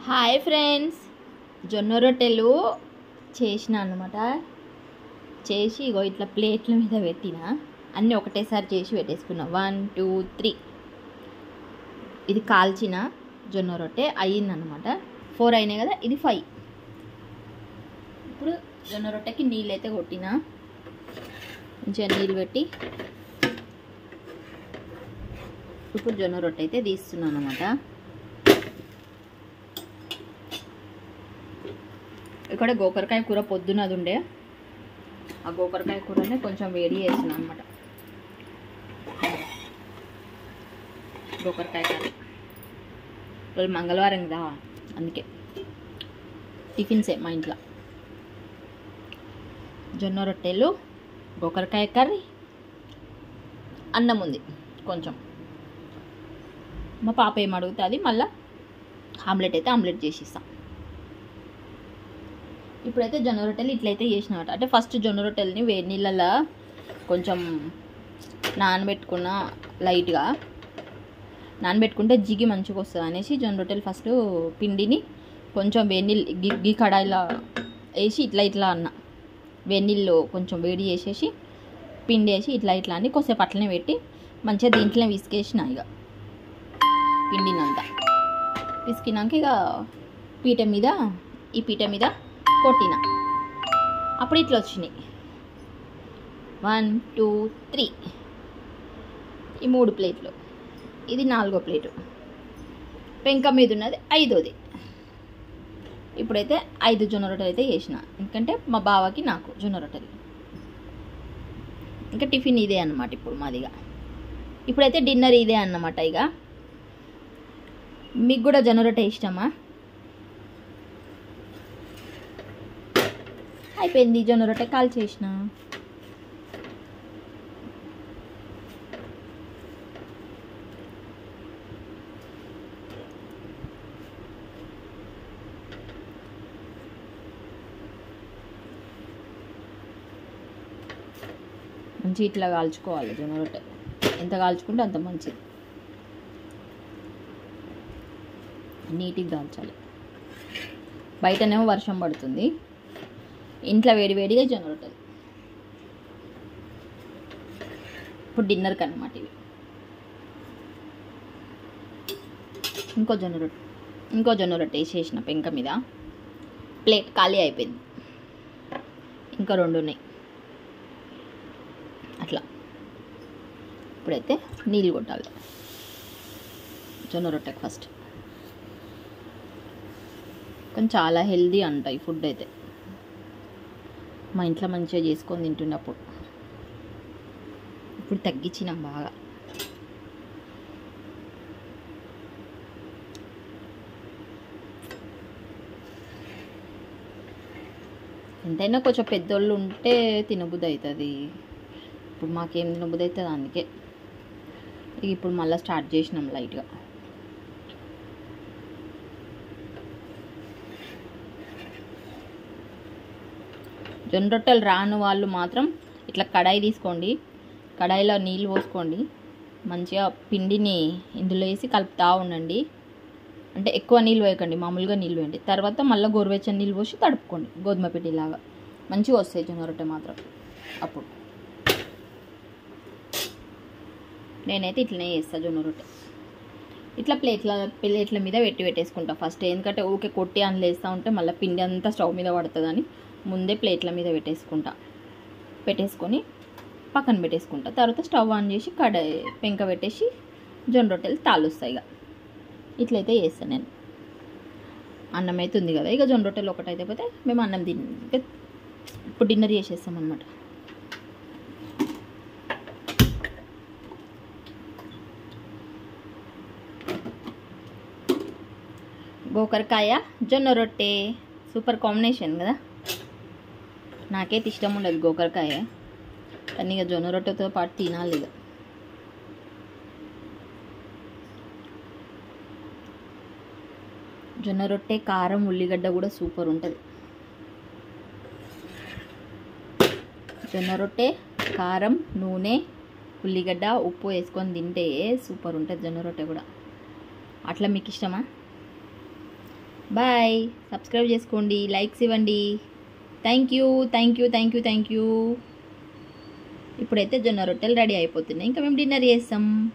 Hi friends, జొన్న రొట్టెలు చేసిన అన్నమాట. చేసి ఇగో ఇట్లా ప్లేట్ల మీద పెట్టిన అన్నీ ఒకటేసారి చేసి పెట్టేసుకున్నా. 1 2 3 ఇది కాల్చిన జొన్న రొట్టె అయ్యిందనమాట. 4 అయినాయి కదా, ఇది 5. ఇప్పుడు జొన్న రొట్టెకి నీళ్ళు అయితే కొట్టిన, మంచిగా నీళ్ళు పెట్టి ఇప్పుడు జొన్న రొట్టె అయితే తీస్తున్నాను అనమాట. ఇక్కడ గోకరకాయ కూర పొద్దున్నది ఉండే, ఆ గోకరకాయ కూరనే కొంచెం వేడి చేస్తున్నాను అనమాట. గోకరకాయ కర్రీ రోజు మంగళవారం కదా, అందుకే టిఫిన్సే మా ఇంట్లో. జొన్న రొట్టెలు, గోకరకాయ కర్రీ, అన్నం ఉంది కొంచెం. మా పాప ఏం అడుగుతుంది, మళ్ళీ ఆమ్లెట్ అయితే ఆమ్లెట్ చేసిస్తాం. ఇప్పుడైతే జొన్న రొట్టెలు ఇట్లయితే చేసినమాట. అంటే ఫస్ట్ జొన్న రొట్టెలని వేడి నీళ్ళల్లో కొంచెం నానబెట్టుకున్న, లైట్గా నానబెట్టుకుంటే జిగి మంచిగా వస్తుంది అనేసి జొన్న రొట్టెలు ఫస్ట్ పిండిని కొంచెం వేడి నీళ్ళు గీ కడాయిలో వేసి ఇట్లా అన్న వేడి నీళ్ళు కొంచెం వేడి చేసేసి పిండి వేసి ఇట్లా అని కొద్దిసేపు అట్లనే పెట్టి మంచిగా దీంట్లోనే విసికేసిన. ఇక పిండినంతా విసికినాక ఇక ఈ పీట మీద కొట్టిన, అప్పుడు ఇట్లా వచ్చినాయి. 1 2 3 ఈ 3 ప్లేట్లు, ఇది 4వ ప్లేటు. పెంక మీద ఉన్నది 5వది. ఇప్పుడైతే 5 జొన్న రొట్టెలు అయితే చేసిన, ఎందుకంటే మా బావకి నాకు జొన్న రొట్టెలు. ఇంకా టిఫిన్ ఇదే అన్నమాట ఇప్పుడు మాదిగా. ఇప్పుడైతే డిన్నర్ ఇదే అన్నమాట. ఇక మీకు కూడా జొన్న రొట్టె ఇష్టమా? అయిపోయింది, జొన్న రొట్టె కాల్ చేసిన. మంచి ఇట్లా కాల్చుకోవాలి జొన్న రొట్టె, ఎంత కాల్చుకుంటే అంత మంచిది. నీట్గా కాల్చాలి. బయటనేమో వర్షం పడుతుంది, ఇంట్లో వేడివేడిగా జొన్న రొట్టెలు. ఇప్పుడు డిన్నర్కి అన్నమాట ఇవి. ఇంకో జొన్న రొట్టె వేసేసిన పెంక మీద. ప్లేట్ ఖాళీ అయిపోయింది, ఇంకా 2 ఉన్నాయి అట్లా. ఇప్పుడైతే నీళ్ళు కొట్టాలి జొన్న రొట్టెకి ఫస్ట్. కానీ చాలా హెల్దీ అంట ఈ ఫుడ్ అయితే. మా ఇంట్లో మంచిగా చేసుకొని తింటున్నప్పుడు. ఇప్పుడు తగ్గించినాం బాగా. ఎంతైనా కొంచెం పెద్దోళ్ళు ఉంటే తినబుద్ధి అవుతుంది. ఇప్పుడు మాకేం తినబుద్ధి అవుతుంది, అందుకే ఇప్పుడు మళ్ళీ స్టార్ట్ చేసినాం లైట్గా. జొన్న రొట్టెలు రాని వాళ్ళు మాత్రం ఇట్లా కడాయి తీసుకోండి, కడాయిలో నీళ్ళు పోసుకోండి, మంచిగా పిండిని ఇందులో వేసి కలుపుతూ ఉండండి. అంటే ఎక్కువ నీళ్ళు వేయకండి, మామూలుగా నీళ్ళు వేయండి. తర్వాత మళ్ళీ గోరువెచ్చని నీళ్ళు పోసి తడుపుకోండి, గోధుమ పిండిలాగా. మంచిగా వస్తాయి జొన్న రొట్టె మాత్రం అప్పుడు. నేనైతే ఇట్లనే చేస్తాను జొన్న రొట్టె. ఇట్లా ప్లేట్ల మీద పెట్టేసుకుంటా ఫస్ట్, ఎందుకంటే ఊకే కొట్టి అందులో వేస్తూ ఉంటే మళ్ళీ పిండి అంతా స్టవ్ మీద పడుతుందని ముందే ప్లేట్ల మీద పెట్టేసుకొని పక్కన పెట్టేసుకుంటా. తర్వాత స్టవ్ ఆన్ చేసి పెంక పెట్టేసి జొన్న రొట్టెలు తాలుస్తాయి. ఇక ఇట్లయితే చేస్తాను నేను. అన్నం అయితే ఉంది కదా, ఇక జొన్న రొట్టెలు ఒకటైతే పోతే మేము అన్నం ఇప్పుడు డిన్నర్ చేసేస్తాం అన్నమాట. గోకరకాయ జొన్న రొట్టె సూపర్ కాంబినేషన్ కదా. నాకైతే ఇష్టం ఉండదు గోకరకాయ, కానీ ఇక జొన్న రొట్టెతో పాటు తినాలి. ఇక జొన్న రొట్టె కారం ఉల్లిగడ్డ కూడా సూపర్ ఉంటుంది. జొన్న రొట్టె కారం, నూనె, ఉల్లిగడ్డ, ఉప్పు వేసుకొని తింటే సూపర్ ఉంటుంది జొన్న రొట్టె కూడా. అట్లా మీకు ఇష్టమా? బాయ్. సబ్స్క్రైబ్ చేసుకోండి, లైక్స్ ఇవ్వండి. Thank you, thank you, thank you, thank you. ఇప్పుడైతే జొన్న రొట్టెలు రెడీ అయిపోతున్నాయి. ఇంకా మేము డిన్నర్ చేస్తాం.